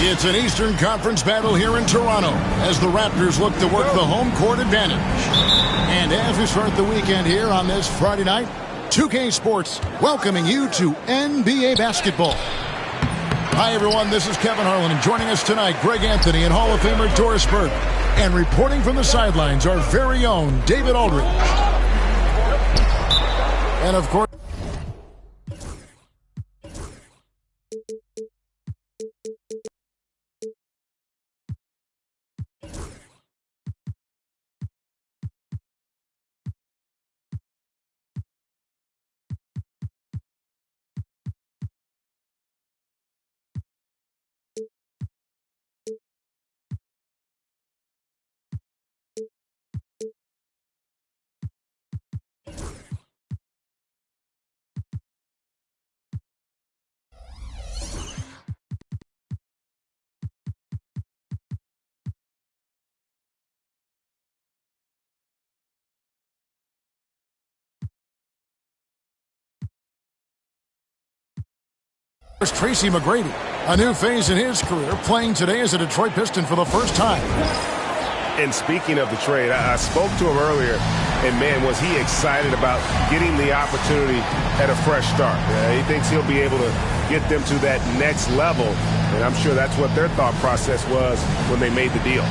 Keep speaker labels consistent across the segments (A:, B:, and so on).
A: It's an Eastern Conference battle here in Toronto as the Raptors look to work the home court advantage. And as we start the weekend here on this Friday night, 2K Sports welcoming you to NBA basketball. Hi, everyone. This is Kevin Harlan, and joining us tonight, Greg Anthony and Hall of Famer Doris Burke. And reporting from the sidelines, our very own David Aldridge. And, of course, Tracy McGrady, a new phase in his career, playing today as a Detroit Piston for the first time.
B: And speaking of the trade, I spoke to him earlier, and man, was he excited about getting the opportunity at a fresh start. He thinks he'll be able to get them to that next level, and I'm sure that's what their thought process was when they made the deal.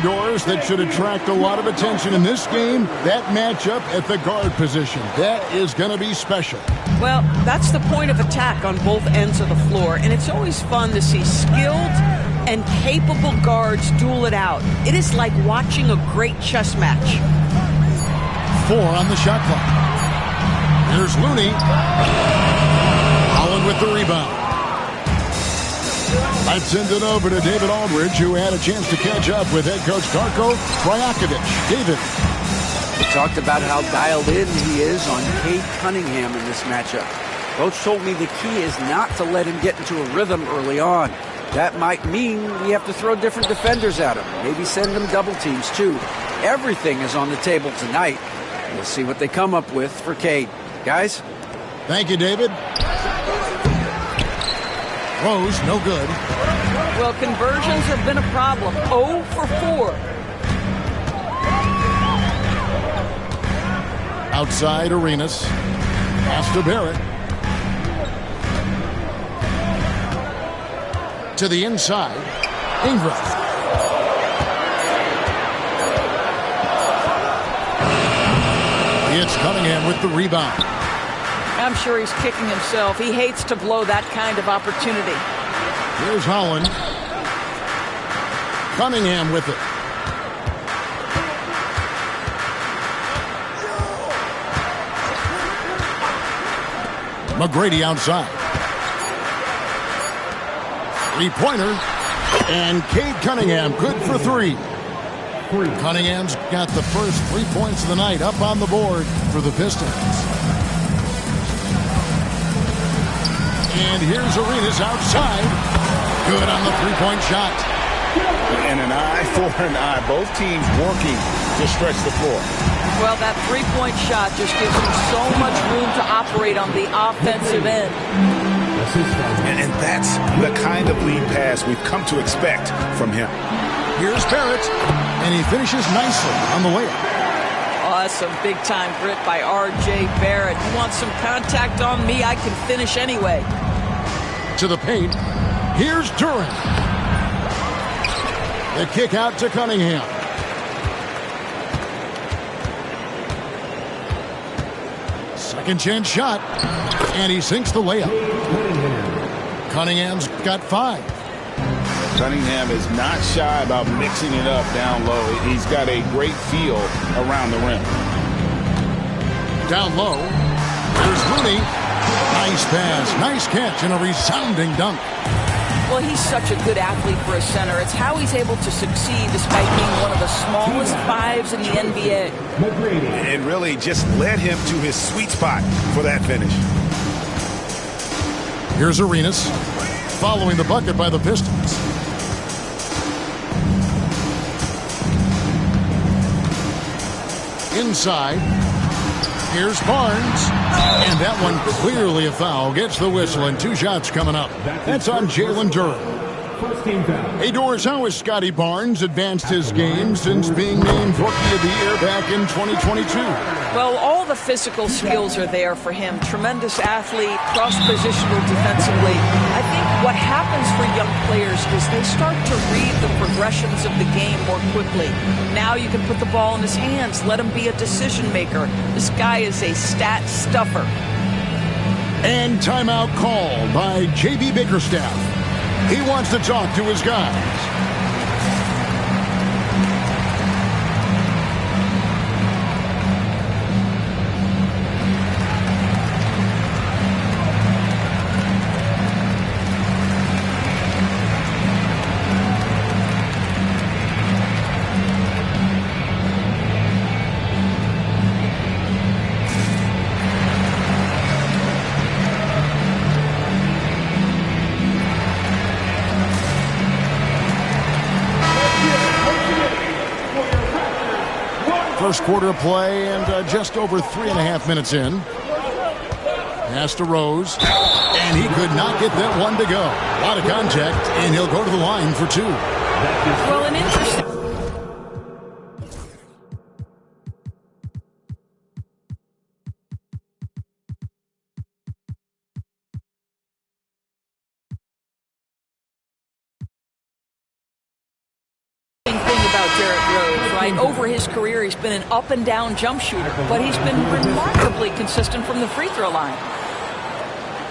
A: Doors that should attract a lot of attention in this game, that matchup at the guard position. That is going to be special.
C: Well, that's the point of attack on both ends of the floor, and it's always fun to see skilled and capable guards duel it out. It is like watching a great chess match.
A: 4 on the shot clock. Here's Looney. Holland with the rebound. I've sent it over to David Aldridge, who had a chance to catch up with head coach Darko Rajakovic. David.
D: We talked about how dialed in he is on Cade Cunningham in this matchup. Coach told me the key is not to let him get into a rhythm early on. That might mean we have to throw different defenders at him. Maybe send them double teams, too. Everything is on the table tonight. We'll see what they come up with for Cade. Guys?
A: Thank you, David. Rose, no good.
C: Well, conversions have been a problem. 0 for 4.
A: Outside Arenas. Pass to Barrett. To the inside. Ingram. It's Cunningham with the rebound.
C: I'm sure he's kicking himself. He hates to blow that kind of opportunity.
A: Here's Holland. Cunningham with it. McGrady outside. Three-pointer. And Cade Cunningham good for 3. Cunningham's got the first 3 points of the night up on the board for the Pistons. And here's Arenas outside. Good on the three-point shot.
E: And an eye for an eye. Both teams working to stretch the floor.
C: Well, that three-point shot just gives them so much room to operate on the offensive end.
E: And that's the kind of lead pass we've come to expect from him.
A: Here's Barrett. And he finishes nicely on the layup.
C: Awesome big-time grit by R.J. Barrett. You want some contact on me? I can finish anyway.
A: To the paint. Here's Durant. The kick out to Cunningham. Second chance shot. And he sinks the layup. Cunningham's got 5.
E: Cunningham is not shy about mixing it up down low. He's got a great feel around the rim.
A: Down low. There's Looney. Nice pass. Nice catch and a resounding dunk.
C: Well, he's such a good athlete for a center. It's how he's able to succeed despite being one of the smallest fives in the NBA.
B: And really just led him to his sweet spot for that finish.
A: Here's Arenas following the bucket by the Pistons. Inside. Here's Barnes. And that one clearly a foul. Gets the whistle and 2 shots coming up. That's on Jalen Duren. Hey, Doris, how has Scotty Barnes advanced his game since being named Rookie of the Year back in 2022?
C: Well, all the physical skills are there for him. Tremendous athlete, cross-positional defensively. I think what happens for young players is they start to read the progressions of the game more quickly. Now you can put the ball in his hands, let him be a decision maker. This guy is a stat stuffer.
A: And timeout called by J.B. Bickerstaff. He wants to talk to his guys. First quarter of play and just over 3.5 minutes in. Pass to Rose. And he could not get that one to go. A lot of contact, and he'll go to the line for 2.
C: Well, an interesting... Over his career, he's been an up-and-down jump shooter, but he's been remarkably consistent from the free throw line.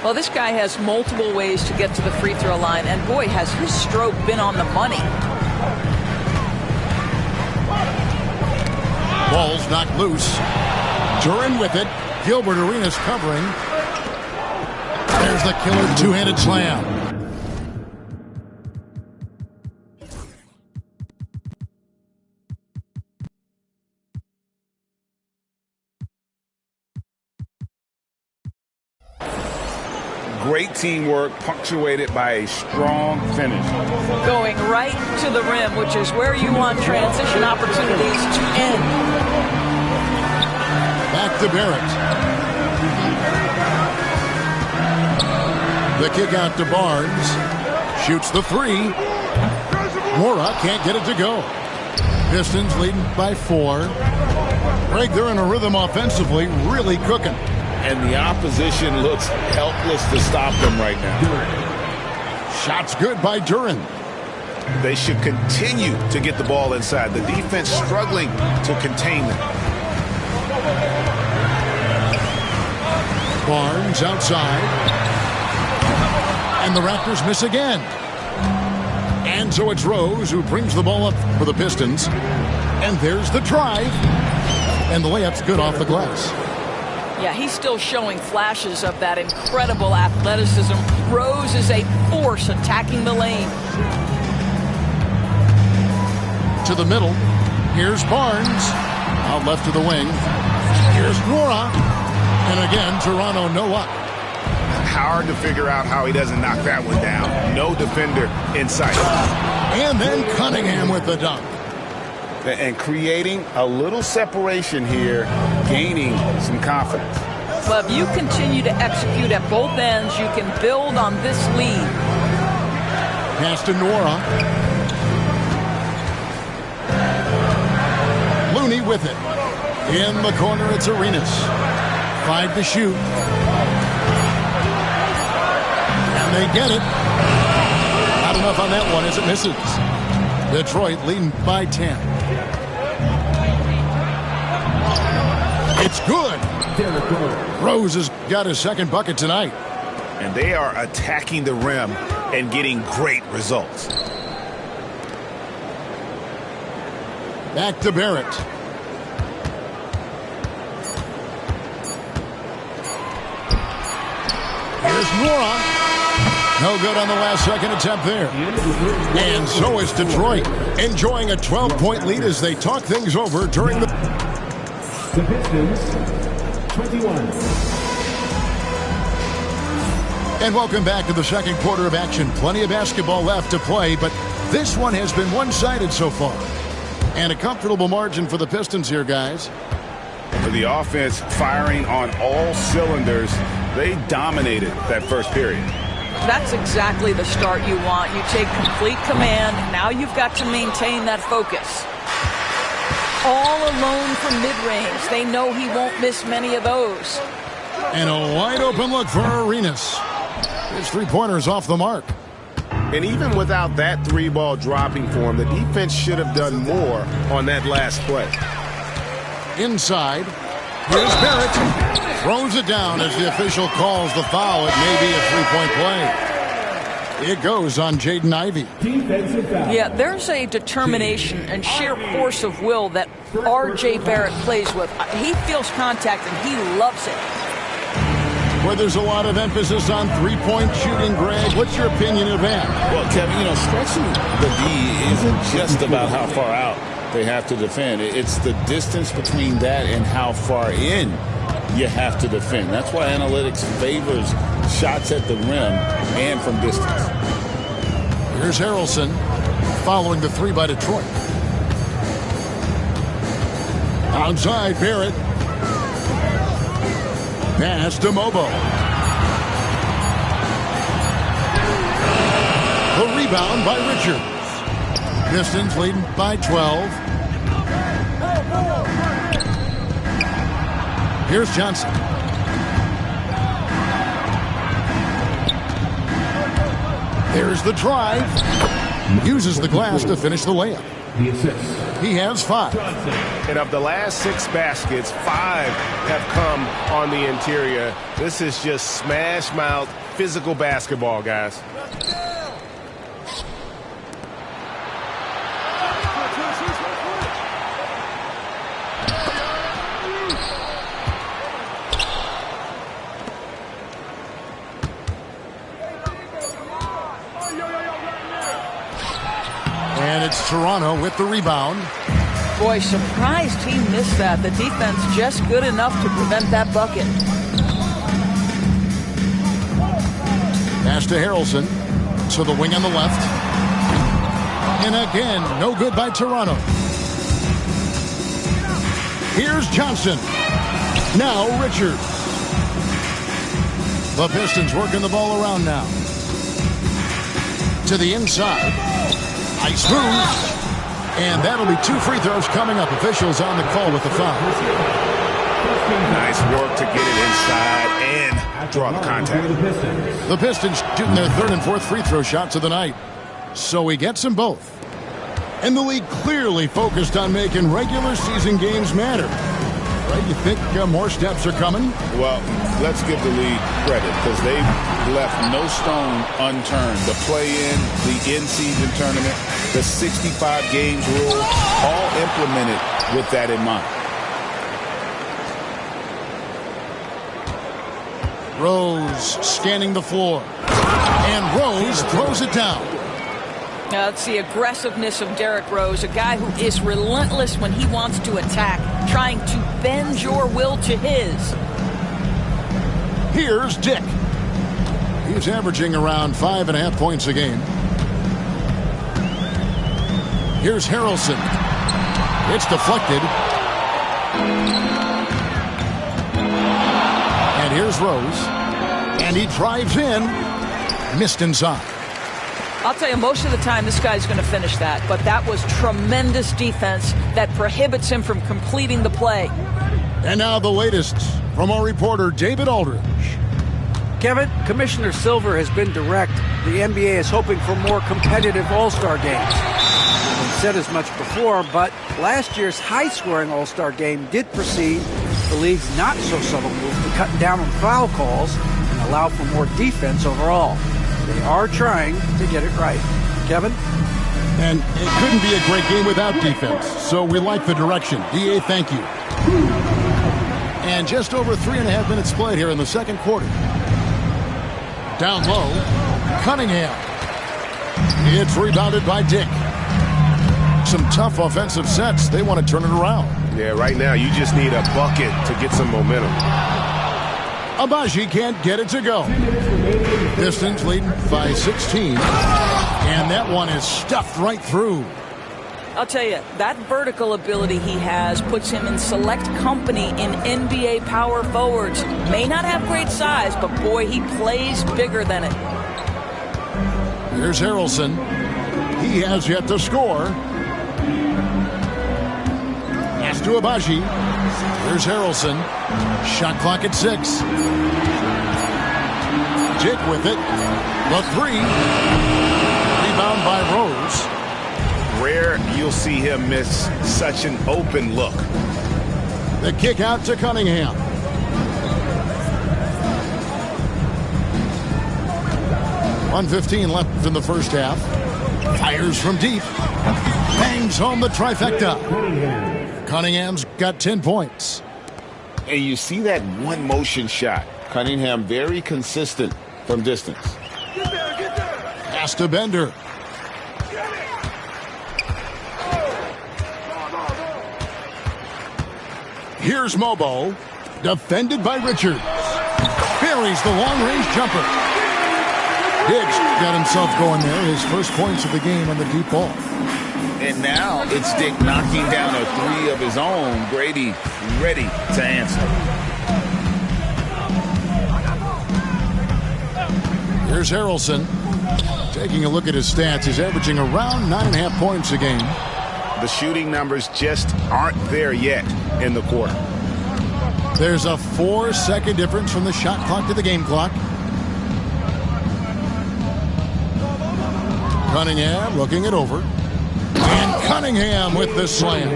C: Well, this guy has multiple ways to get to the free throw line, and boy, has his stroke been on the money.
A: Ball's knocked loose. Duren with it. Gilbert Arenas covering. There's the killer two-handed slam.
E: Great teamwork punctuated by a strong finish.
C: Going right to the rim, which is where you want transition opportunities to end.
A: Back to Barrett. The kick out to Barnes. Shoots the 3. Mora can't get it to go. Pistons leading by 4. Greg, they're in a rhythm offensively, really cooking.
E: And the opposition looks helpless to stop them right now.
A: Shots good by Duren.
B: They should continue to get the ball inside. The defense struggling to contain them.
A: Barnes outside. And the Raptors miss again. And so it's Rose who brings the ball up for the Pistons. And there's the drive. And the layup's good off the glass.
C: Yeah, he's still showing flashes of that incredible athleticism. Rose is a force attacking the lane.
A: To the middle. Here's Barnes. Out left to the wing. Here's Nora. And again, Toronto no up.
B: Hard to figure out how he doesn't knock that one down. No defender in sight.
A: And then Cunningham with the dunk.
E: And creating a little separation here, gaining some confidence.
C: Well, if you continue to execute at both ends, you can build on this lead.
A: Pass to Nora. Looney with it. In the corner, it's Arenas. 5 to shoot. And they get it. Not enough on that one as it misses. Detroit leading by 10. It's good. Rose has got his second bucket tonight.
B: And they are attacking the rim and getting great results.
A: Back to Barrett. Here's Nora. No good on the last second attempt there. And so is Detroit, enjoying a 12-point lead as they talk things over during the
F: Pistons, 21.
A: And welcome back to the second quarter of action. Plenty of basketball left to play, but this one has been one-sided so far. And a comfortable margin for the Pistons here, guys.
E: For the offense firing on all cylinders, they dominated that first period.
C: That's exactly the start you want. You take complete command. Now you've got to maintain that focus. All alone from mid-range. They know he won't miss many of those.
A: And a wide-open look for Arenas. His three-pointer's off the mark.
B: And even without that three-ball dropping for him, the defense should have done more on that last play.
A: Inside. Here's Barrett. Throws it down as the official calls the foul. It may be a three-point play. It goes on Jaden Ivey.
C: Yeah, there's a determination and sheer force of will that R.J. Barrett plays with. He feels contact and he loves it.
A: Where there's a lot of emphasis on three-point shooting, Greg. What's your opinion of that?
E: Well, Kevin, stretching the D isn't just about how far out they have to defend. It's the distance between that and how far in you have to defend. That's why analytics favors shots at the rim and from distance.
A: Here's Harrelson following the three by Detroit. Outside, Barrett. Pass to Mobo. The rebound by Richards. Pistons leading by 12. Here's Johnson. There's the drive. Uses the glass to finish the layup.
F: The assist.
A: He has 5.
B: And of the last 6 baskets, 5 have come on the interior. This is just smash mouth physical basketball, guys.
A: And it's Toronto with the rebound.
C: Boy, surprised he missed that. The defense just good enough to prevent that bucket.
A: Pass to Harrelson. To the wing on the left. And again, no good by Toronto. Here's Johnson. Now Richards. The Pistons working the ball around now. To the inside. Nice move. And that'll be 2 free throws coming up. Officials on the call with the foul.
B: Nice work to get it inside and draw the contact.
A: The Pistons shooting their 3rd and 4th free throw shots of the night. So he gets them both. And the league clearly focused on making regular season games matter. Right? You think more steps are coming?
E: Well, let's give the league credit because they've left no stone unturned. The play-in, the in-season tournament, the 65 games rule, all implemented with that in mind.
A: Rose scanning the floor. And Rose throws it down.
C: That's the aggressiveness of Derrick Rose, a guy who is relentless when he wants to attack, trying to bend your will to his.
A: Here's Dick. He's averaging around 5.5 points a game. Here's Harrelson. It's deflected. And here's Rose. And he drives in. Missed inside.
C: I'll tell you, most of the time this guy's going to finish that, but that was tremendous defense that prohibits him from completing the play.
A: And now the latest from our reporter, David Aldridge.
D: Kevin, Commissioner Silver has been direct. The NBA is hoping for more competitive All-Star games. We've said as much before, but last year's high-scoring All-Star game did precede the league's not-so-subtle move to cut down on foul calls and allow for more defense overall. They are trying to get it right. Kevin?
A: And it couldn't be a great game without defense, so we like the direction. DA, thank you. And just over 3.5 minutes played here in the second quarter. Down low. Cunningham. It's rebounded by Dick. Some tough offensive sets. They want to turn it around.
B: Yeah, right now you just need a bucket to get some momentum.
A: Agbaji can't get it to go. Pistons leading by 16. And that one is stuffed right through.
C: I'll tell you, that vertical ability he has puts him in select company in NBA power forwards. May not have great size, but boy, he plays bigger than it.
A: Here's Harrelson. He has yet to score. Pass to Agbaji. Here's Harrelson. Shot clock at 6. Dick with it. The 3. Rebound by Rose.
B: Rare you'll see him miss such an open look.
A: The kick out to Cunningham. .1:15 left in the first half. Fires from deep. Bangs home the trifecta. Cunningham's got 10 points.
E: And you see that one motion shot. Cunningham very consistent from distance.
A: Pass to Bender. Here's Mobo. Defended by Richards. Buries the long-range jumper. Diggs got himself going there. His first points of the game on the deep ball.
E: And now it's Dick knocking down a 3 of his own. Brady ready to answer.
A: Here's Harrelson. Taking a look at his stats, he's averaging around 9.5 points a game.
B: The shooting numbers just aren't there yet in the quarter.
A: There's a 4-second difference from the shot clock to the game clock. Cunningham looking it over. And Cunningham with the slam.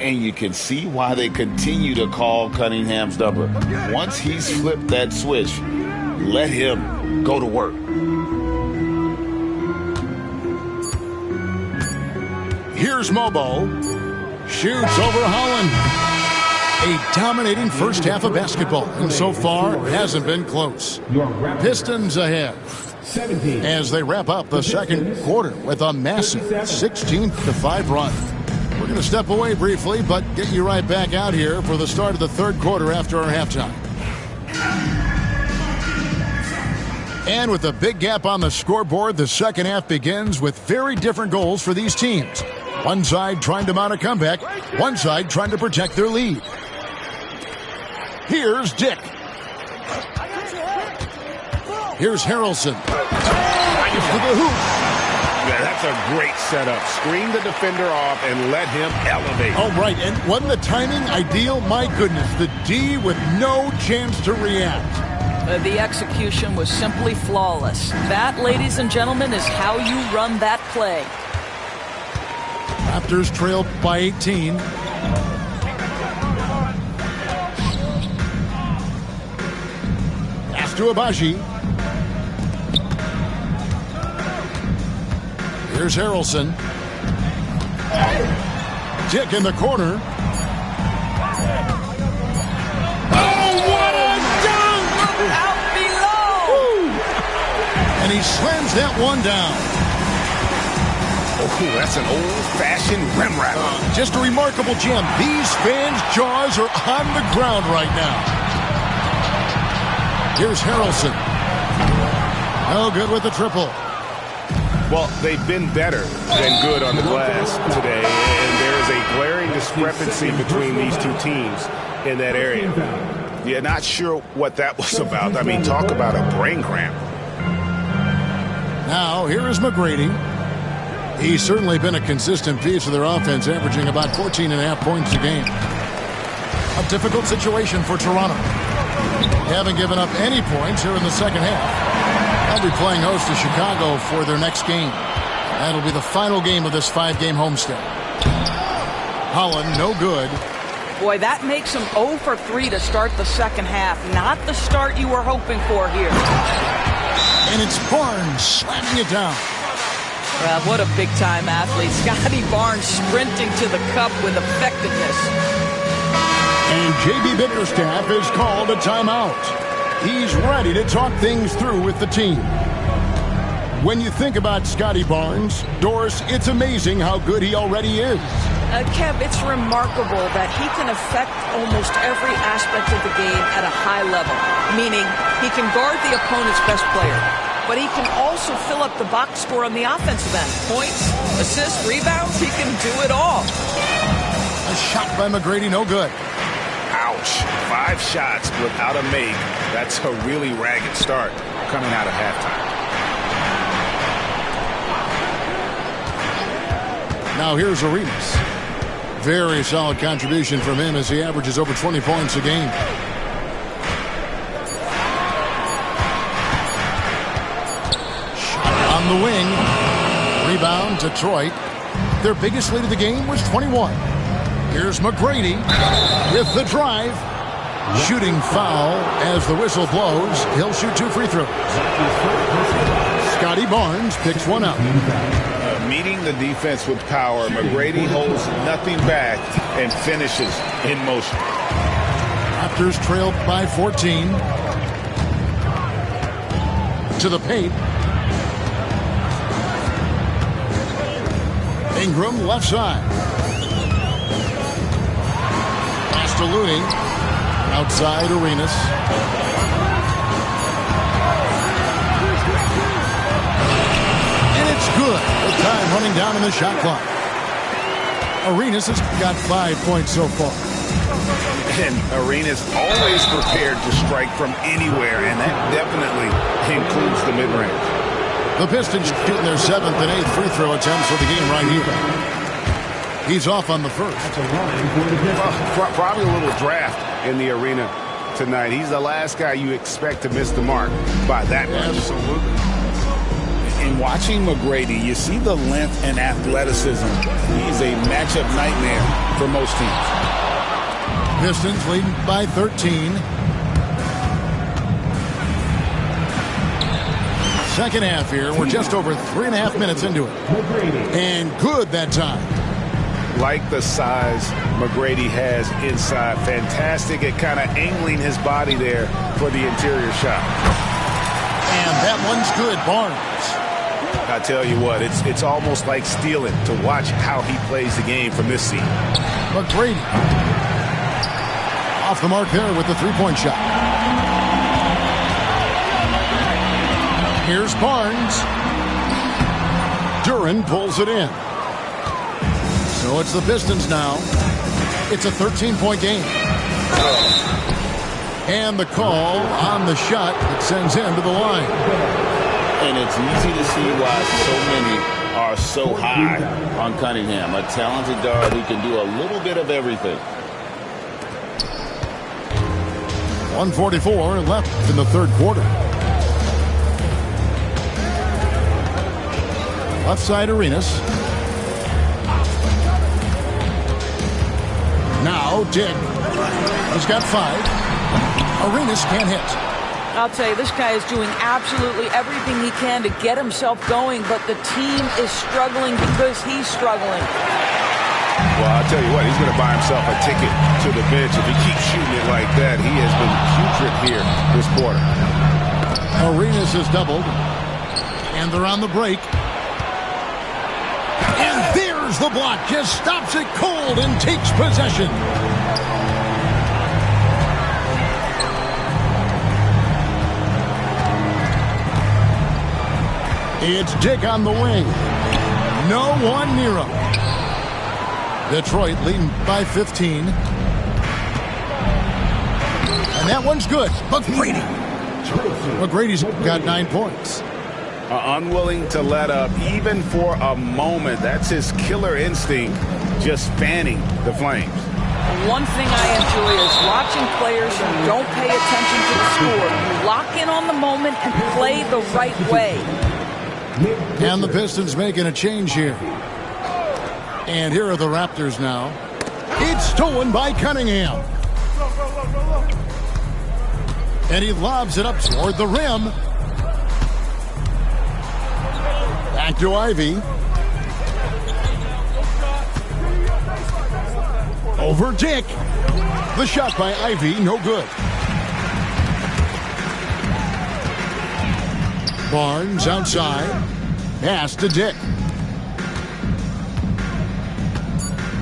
E: And you can see why they continue to call Cunningham's number. Once he's flipped that switch, let him go to work.
A: Here's Mobo. Shoots over Holland. A dominating first half of basketball. And so far, hasn't been close. Pistons ahead as they wrap up the second quarter with a massive 16-5 run. We're going to step away briefly, but get you right back out here for the start of the third quarter after our halftime. And with a big gap on the scoreboard, the second half begins with very different goals for these teams. One side trying to mount a comeback, one side trying to protect their lead. Here's Dick. Here's Harrelson. To the hoop.
B: Yeah, that's a great setup. Screen the defender off and let him elevate.
A: Oh, right. And wasn't the timing ideal? My goodness. The D with no chance to react.
C: The execution was simply flawless. That, ladies and gentlemen, is how you run that play.
A: Raptors trail by 18. Pass to Agbaji. Here's Harrelson. Dick in the corner. Oh, what a dunk!
C: Out below!
A: Woo. And he slams that one down.
B: Oh, that's an old-fashioned rim wrap.
A: Just a remarkable jam. These fans' jaws are on the ground right now. Here's Harrelson. No good with the triple.
B: Well, they've been better than good on the glass today, and there is a glaring discrepancy between these two teams in that area. Yeah, not sure what that was about. I mean, talk about a brain cramp.
A: Now, here is McGrady. He's certainly been a consistent piece of their offense, averaging about 14.5 points a game. A difficult situation for Toronto. They haven't given up any points here in the second half. They'll be playing host to Chicago for their next game. That'll be the final game of this 5-game homestand. Holland, no good.
C: Boy, that makes him 0 for 3 to start the second half. Not the start you were hoping for here.
A: And it's Barnes slamming it down.
C: What a big-time athlete. Scotty Barnes sprinting to the cup with effectiveness.
A: And J.B. Bickerstaff is called a timeout. He's ready to talk things through with the team. When you think about Scotty Barnes, Doris, it's amazing how good he already is.
C: Kev, it's remarkable that he can affect almost every aspect of the game at a high level, meaning he can guard the opponent's best player, but he can also fill up the box score on the offensive end. Points, assists, rebounds, he can do it all.
A: A shot by McGrady, no good.
B: Ouch. 5 shots without a make. That's a really ragged start coming out of halftime.
A: Now here's Arenas. Very solid contribution from him as he averages over 20 points a game. Shot on the wing. Rebound, Detroit. Their biggest lead of the game was 21. Here's McGrady with the drive. Shooting foul as the whistle blows. He'll shoot 2 free throws. Scotty Barnes picks one up.
E: Meeting the defense with power, McGrady holds nothing back and finishes in motion.
A: Raptors trailed by 14. To the paint. Ingram left side. Pass to Looney. Outside Arenas. And it's good. With time running down in the shot clock. Arenas has got 5 points so far.
B: And Arenas always prepared to strike from anywhere, and that definitely includes the mid-range.
A: The Pistons shooting their 7th and 8th free throw attempts for the game right here. He's off on the first.
B: Probably a little draft in the arena tonight. He's the last guy you expect to miss the mark by that much.
A: Absolutely.
E: In watching McGrady, you see the length and athleticism. He's a matchup nightmare for most teams.
A: Pistons leading by 13. Second half here. We're just over 3.5 minutes into it. And good that time.
B: Like the size McGrady has inside. Fantastic at kind of angling his body there for the interior shot.
A: And that one's good. Barnes.
B: I tell you what, it's almost like stealing to watch how he plays the game from this seat.
A: McGrady. Off the mark there with the three-point shot. Here's Barnes. Duren pulls it in. So it's the Pistons now. It's a 13-point game. And the call on the shot that sends him to the line.
E: And it's easy to see why so many are so high on Cunningham. A talented guard who can do a little bit of everything.
A: 1:44 left in the third quarter. Left side Arenas. Now Dick. He's got 5. Arenas can't hit.
C: I'll tell you, this guy is doing absolutely everything he can to get himself going, but the team is struggling because he's struggling.
B: Well, I'll tell you what, he's going to buy himself a ticket to the bench if he keeps shooting it like that. He has been putrid here this quarter.
A: Arenas is doubled. And they're on the break. And there's the block. Just stops it cold and takes possession. It's Dick on the wing. No one near him. Detroit leading by 15. And that one's good. McGrady. McGrady's got 9 points.
B: Unwilling to let up even for a moment. That's his killer instinct, just fanning the flames.
C: One thing I enjoy is watching players who don't pay attention to the score. Lock in on the moment and play the right way.
A: And the Pistons making a change here. And here are the Raptors now. It's stolen by Cunningham. And he lobs it up toward the rim. Back to Ivy. Over Dick. The shot by Ivy, no good. Barnes outside. Pass to Dick.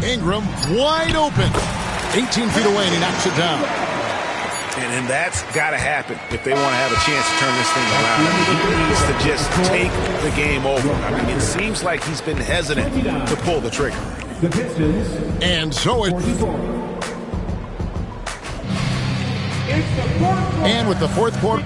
A: Ingram wide open. 18 feet away, and he knocks it down.
B: And that's got to happen if they want to have a chance to turn this thing around. I mean, he needs to just take the game over. I mean, it seems like he's been hesitant to pull the trigger.
F: The Pistons.
A: And so it...
F: 44.
A: And with the fourth quarter...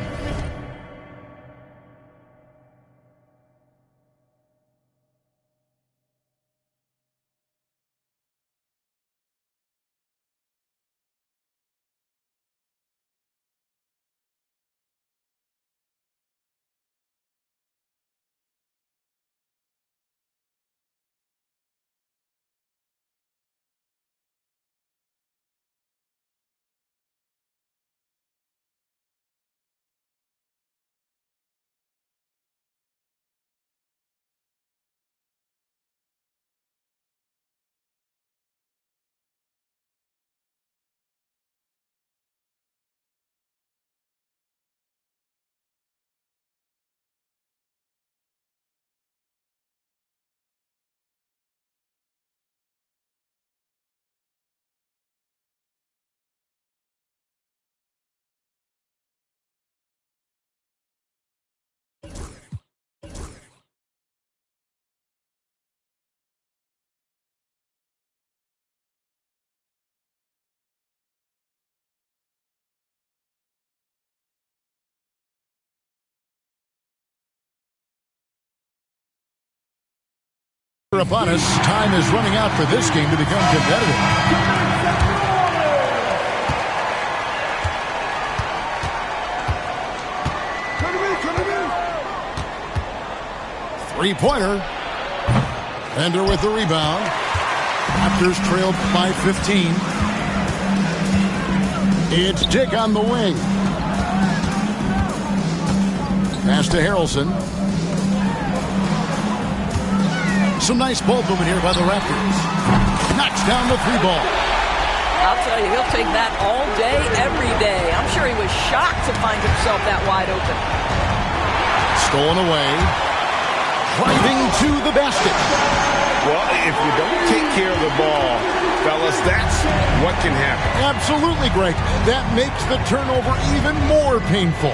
A: upon us, time is running out for this game to become competitive. Three-pointer. Bender with the rebound. Raptors trailed by 15. It's Dick on the wing. Pass to Harrelson. Some nice ball movement here by the Raptors. Knocks down the three ball.
C: I'll tell you, he'll take that all day, every day. I'm sure he was shocked to find himself that wide open.
A: Stolen away. Driving to the basket.
B: Well, if you don't take care of the ball, fellas, that's what can happen.
A: Absolutely, Greg. That makes the turnover even more painful.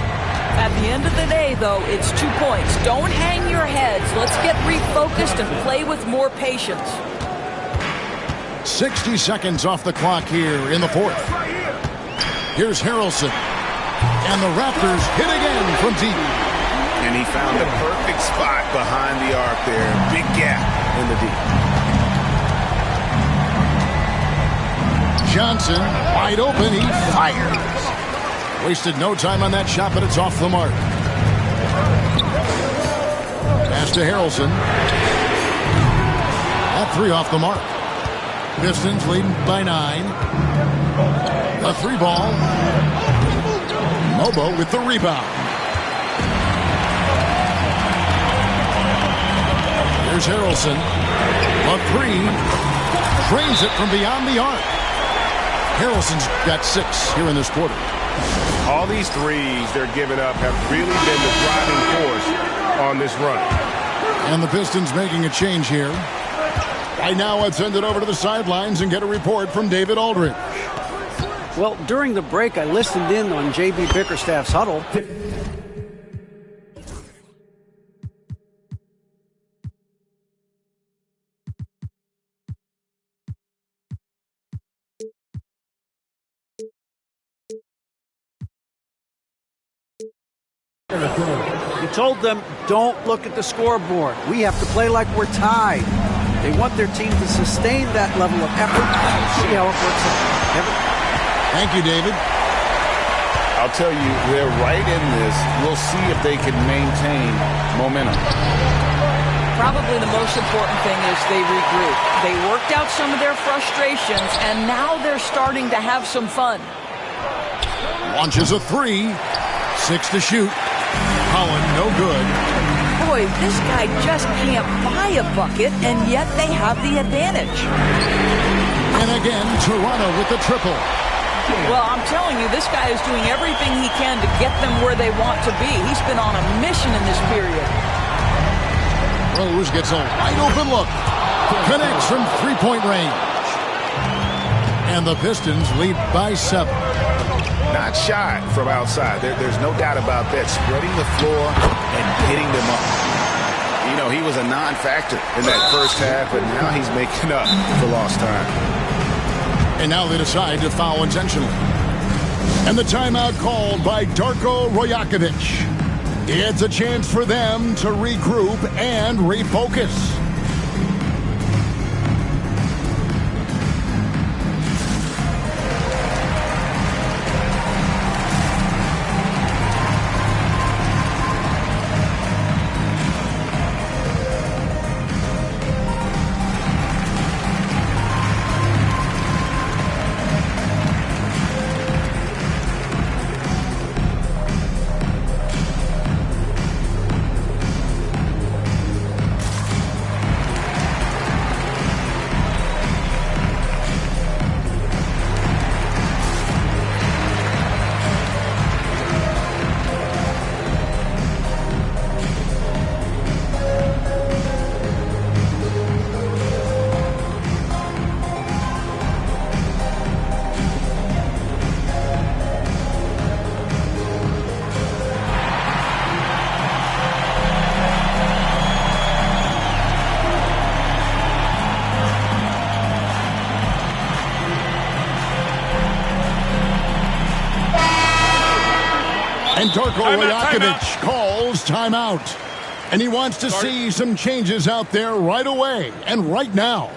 C: At the end of the day, though, it's 2 points. Don't hang your heads. Let's get refocused and play with more patience.
A: 60 seconds off the clock here in the fourth. Here's Harrelson. And the Raptors hit again from deep.
B: And he found the perfect spot behind the arc there. Big gap in the deep.
A: Johnson, wide open. He fires. Wasted no time on that shot, but it's off the mark. Pass to Harrelson. That three off the mark. Pistons leading by 9. A three ball. Mobo with the rebound. Here's Harrelson. A three. Drains it from beyond the arc. Harrelson's got 6 here in this quarter.
B: All these threes they're giving up have really been the driving force on this run.
A: And the Pistons making a change here. Right now, I'd send it over to the sidelines and get a report from David Aldridge.
D: Well, during the break, I listened in on J.B. Bickerstaff's huddle. He told them, don't look at the scoreboard. We have to play like we're tied. They want their team to sustain that level of effort. See how it works out. Kevin?
A: Thank you, David.
E: I'll tell you, they're right in this. We'll see if they can maintain momentum.
C: Probably the most important thing is they regroup. They worked out some of their frustrations, and now they're starting to have some fun.
A: Launches a three. 6 to shoot. Holland, no good.
C: Boy, this guy just can't buy a bucket, and yet they have the advantage.
A: And again, Toronto with the triple.
C: Well, I'm telling you, this guy is doing everything he can to get them where they want to be. He's been on a mission in this period.
A: Rose gets a wide open look. Connects from three-point range. And the Pistons lead by 7.
E: Not shy from outside. There's no doubt about that. Spreading the floor and hitting them up. You know, he was a non-factor in that first half, but now he's making up for lost time.
A: And now they decide to foul intentionally. And the timeout called by Darko Rajakovic. It's a chance for them to regroup and refocus. And Darko Rajakovic calls timeout. And he wants to see some changes out there right away and right now.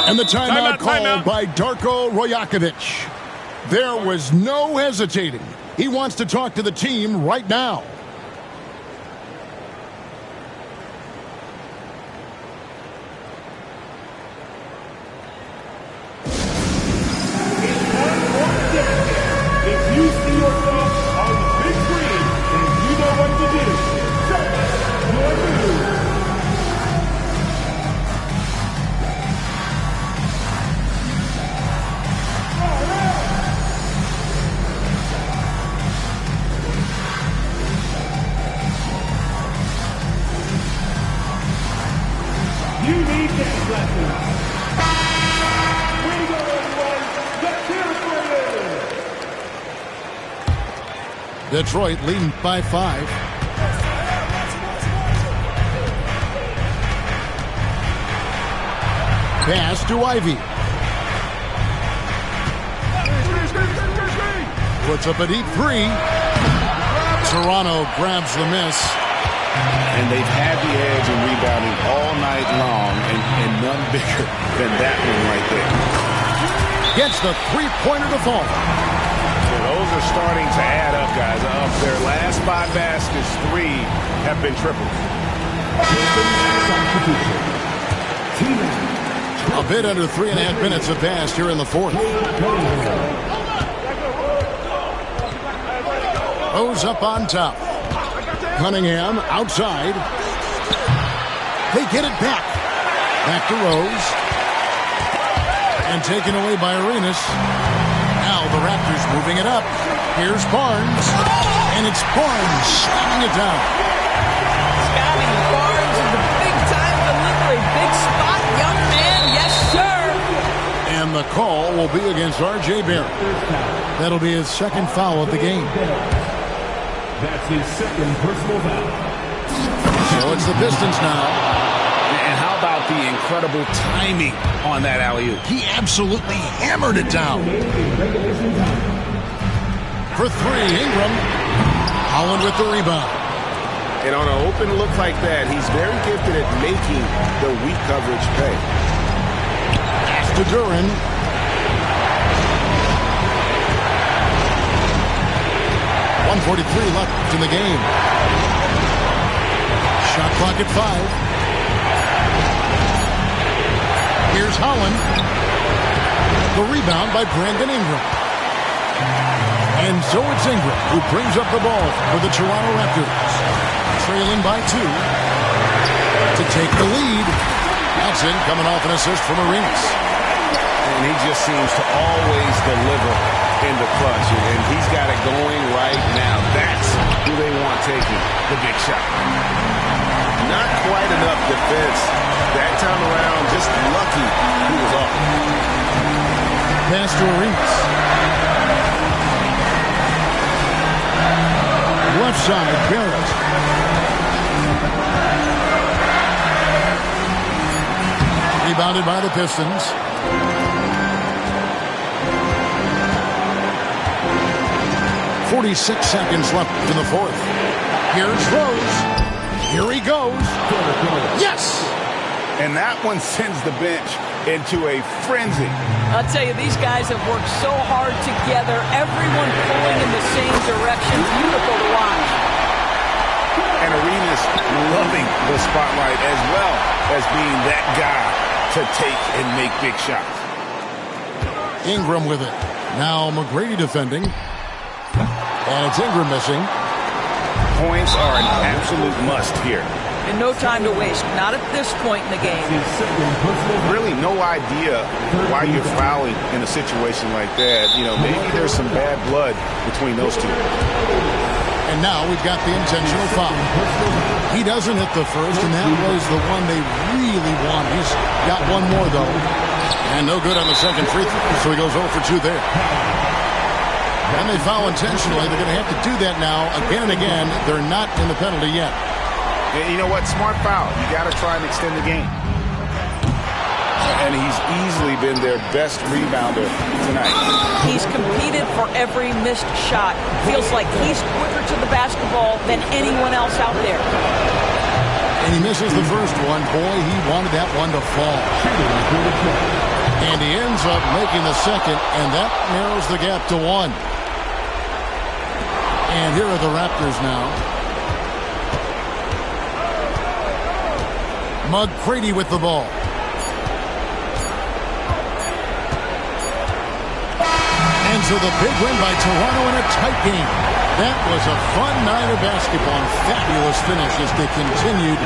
A: And the timeout called by Darko Rajakovic. There was no hesitating. He wants to talk to the team right now.
F: If you see yourself on the big screen, then you know what to do. Set your move. You need dance lessons. Way to go, everyone. Let's hear it for you.
A: Detroit leading by 5. Pass to Ivy. Puts up a deep 3. Toronto grabs the miss.
E: And they've had the edge in rebounding all night long, and none bigger than that one right there.
A: Gets the three-pointer to fall.
B: So those are starting to add up, guys. Of their last 5 baskets, 3 have been tripled.
A: A bit under 3.5 minutes have passed here in the fourth. Rose up on top. Cunningham outside. They get it back. Back to Rose. And taken away by Arenas. Now the Raptors moving it up. Here's Barnes. And it's Barnes slamming it down.
C: Scotty Barnes in the big-time delivery. Big spot, young man. Yes, sir.
A: And the call will be against R.J. Barrett. That'll be his second foul of the game.
F: That's his second personal foul.
A: So it's the Pistons now.
E: And how about the incredible timing on that alley-oop?
A: He absolutely hammered it down. For three, Ingram. Holland with the rebound.
B: And on an open look like that, he's very gifted at making the weak coverage pay.
A: Pass to Duren. .143 left in the game. Shot clock at 5. Here's Holland. The rebound by Brandon Ingram. And so it's Ingram who brings up the ball for the Toronto Raptors. Trailing by 2 to take the lead. That's it, coming off an assist from Arenas.
E: And he just seems to always deliver in the clutch. And he's got it going right now. That's who they want taking the big shot.
B: Not quite enough defense that time around. Just lucky he was off.
A: Pass to Arenas. Left side, Barrett. Rebounded by the Pistons. .46 seconds left in the fourth. Here's Rose. Here he goes. Yes!
E: And that one sends the bench into a frenzy.
C: I'll tell you, these guys have worked so hard together. Everyone pulling in the same direction. Beautiful to watch.
E: And Arenas loving the spotlight as well as being that guy to take and make big shots.
A: Ingram with it. Now McGrady defending. And it's Ingram missing.
E: Points are an absolute must here.
C: And no time to waste. Not at this point in the game.
F: His second personal foul.
B: Really no idea why you're fouling in a situation like that. You know, maybe there's some bad blood between those two.
A: And now we've got the intentional foul. He doesn't hit the first, and that was the one they really want. He's got one more, though. And no good on the second free throw, so he goes 0 for 2 there. And they foul intentionally. They're going to have to do that now again and again. They're not in the penalty yet.
B: And you know what? Smart foul. You got to try and extend the game.
E: And he's easily been their best rebounder tonight.
C: He's competed for every missed shot. Feels like he's quicker to the basketball than anyone else out there.
A: And he misses the first one. Boy, he wanted that one to fall. And he ends up making the second, and that narrows the gap to 1. And here are the Raptors now. McGrady with the ball. And so the big win by Toronto in a tight game. That was a fun night of basketball and fabulous finish as they continued